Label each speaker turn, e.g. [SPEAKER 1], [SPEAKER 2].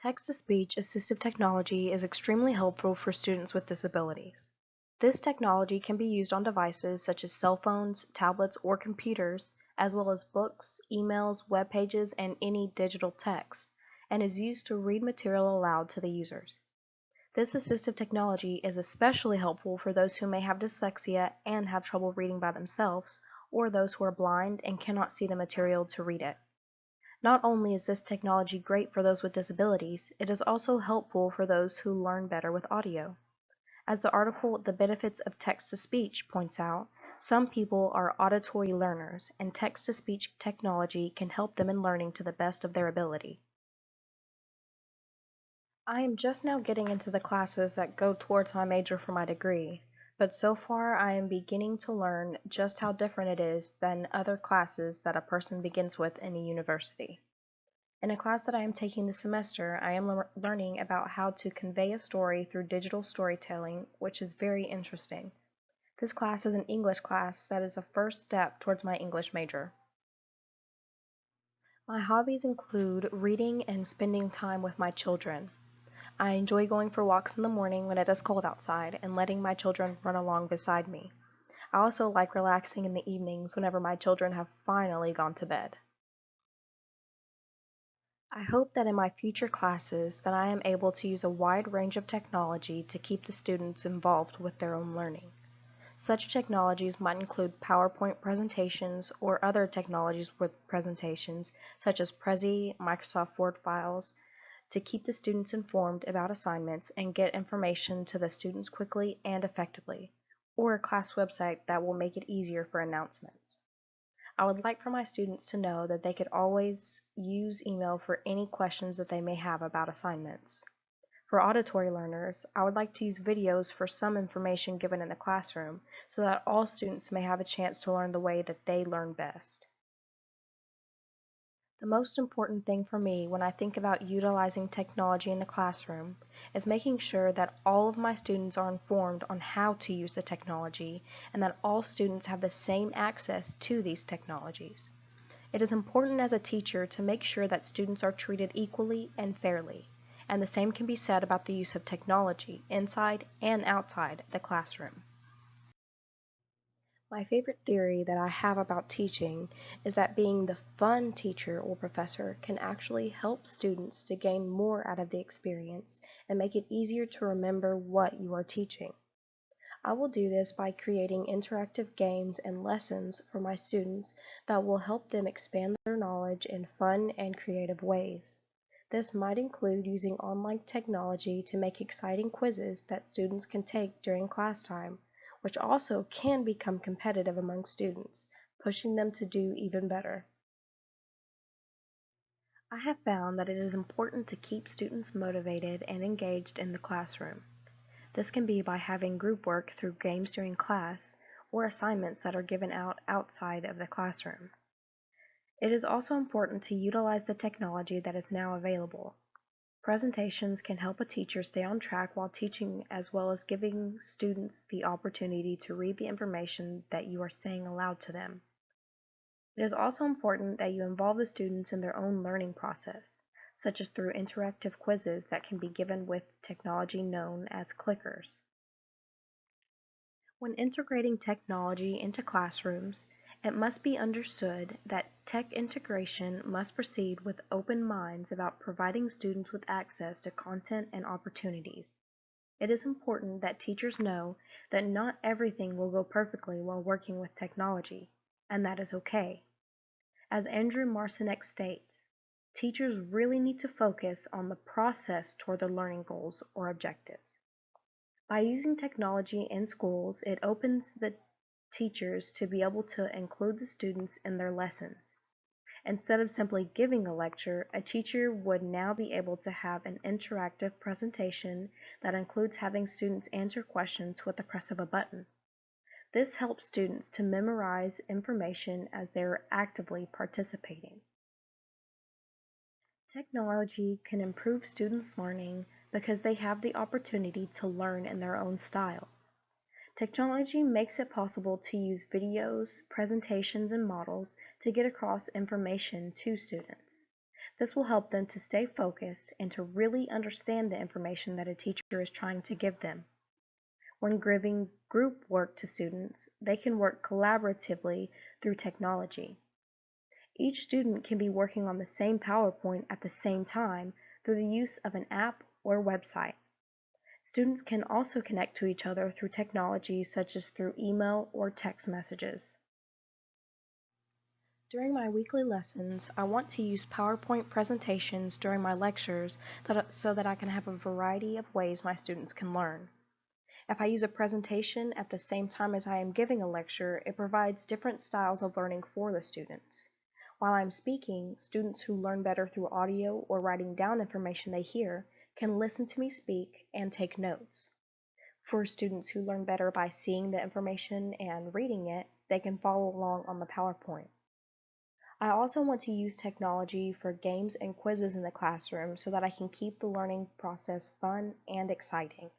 [SPEAKER 1] Text-to-speech assistive technology is extremely helpful for students with disabilities. This technology can be used on devices such as cell phones, tablets, or computers, as well as books, emails, web pages, and any digital text, and is used to read material aloud to the users. This assistive technology is especially helpful for those who may have dyslexia and have trouble reading by themselves, or those who are blind and cannot see the material to read it. Not only is this technology great for those with disabilities, it is also helpful for those who learn better with audio. As the article "The Benefits of Text-to-Speech" points out, some people are auditory learners, and text-to-speech technology can help them in learning to the best of their ability. I am just now getting into the classes that go towards my major for my degree, but so far I am beginning to learn just how different it is than other classes that a person begins with in a university. In a class that I am taking this semester, I am learning about how to convey a story through digital storytelling, which is very interesting. This class is an English class that is the first step towards my English major. My hobbies include reading and spending time with my children. I enjoy going for walks in the morning when it is cold outside and letting my children run along beside me. I also like relaxing in the evenings whenever my children have finally gone to bed. I hope that in my future classes that I am able to use a wide range of technology to keep the students involved with their own learning. Such technologies might include PowerPoint presentations or other technologies with presentations such as Prezi, Microsoft Word files, to keep the students informed about assignments and get information to the students quickly and effectively, or a class website that will make it easier for announcements. I would like for my students to know that they could always use email for any questions that they may have about assignments. For auditory learners, I would like to use videos for some information given in the classroom so that all students may have a chance to learn the way that they learn best. The most important thing for me when I think about utilizing technology in the classroom is making sure that all of my students are informed on how to use the technology and that all students have the same access to these technologies. It is important as a teacher to make sure that students are treated equally and fairly, and the same can be said about the use of technology inside and outside the classroom. My favorite theory that I have about teaching is that being the fun teacher or professor can actually help students to gain more out of the experience and make it easier to remember what you are teaching. I will do this by creating interactive games and lessons for my students that will help them expand their knowledge in fun and creative ways. This might include using online technology to make exciting quizzes that students can take during class time, which also can become competitive among students, pushing them to do even better. I have found that it is important to keep students motivated and engaged in the classroom. This can be by having group work through games during class or assignments that are given out outside of the classroom. It is also important to utilize the technology that is now available. Presentations can help a teacher stay on track while teaching, as well as giving students the opportunity to read the information that you are saying aloud to them. It is also important that you involve the students in their own learning process, such as through interactive quizzes that can be given with technology known as clickers. When integrating technology into classrooms, it must be understood that tech integration must proceed with open minds about providing students with access to content and opportunities. It is important that teachers know that not everything will go perfectly while working with technology, and that is okay. As Andrew Marcinek states, teachers really need to focus on the process toward their learning goals or objectives. By using technology in schools, it opens the teachers to be able to include the students in their lessons. Instead of simply giving a lecture, a teacher would now be able to have an interactive presentation that includes having students answer questions with the press of a button. This helps students to memorize information as they are actively participating. Technology can improve students' learning because they have the opportunity to learn in their own style. Technology makes it possible to use videos, presentations, and models to get across information to students. This will help them to stay focused and to really understand the information that a teacher is trying to give them. When giving group work to students, they can work collaboratively through technology. Each student can be working on the same PowerPoint at the same time through the use of an app or website. Students can also connect to each other through technology such as through email or text messages. During my weekly lessons, I want to use PowerPoint presentations during my lectures so that I can have a variety of ways my students can learn. If I use a presentation at the same time as I am giving a lecture, it provides different styles of learning for the students. While I'm speaking, students who learn better through audio or writing down information they hear can listen to me speak and take notes. For students who learn better by seeing the information and reading it, they can follow along on the PowerPoint. I also want to use technology for games and quizzes in the classroom so that I can keep the learning process fun and exciting.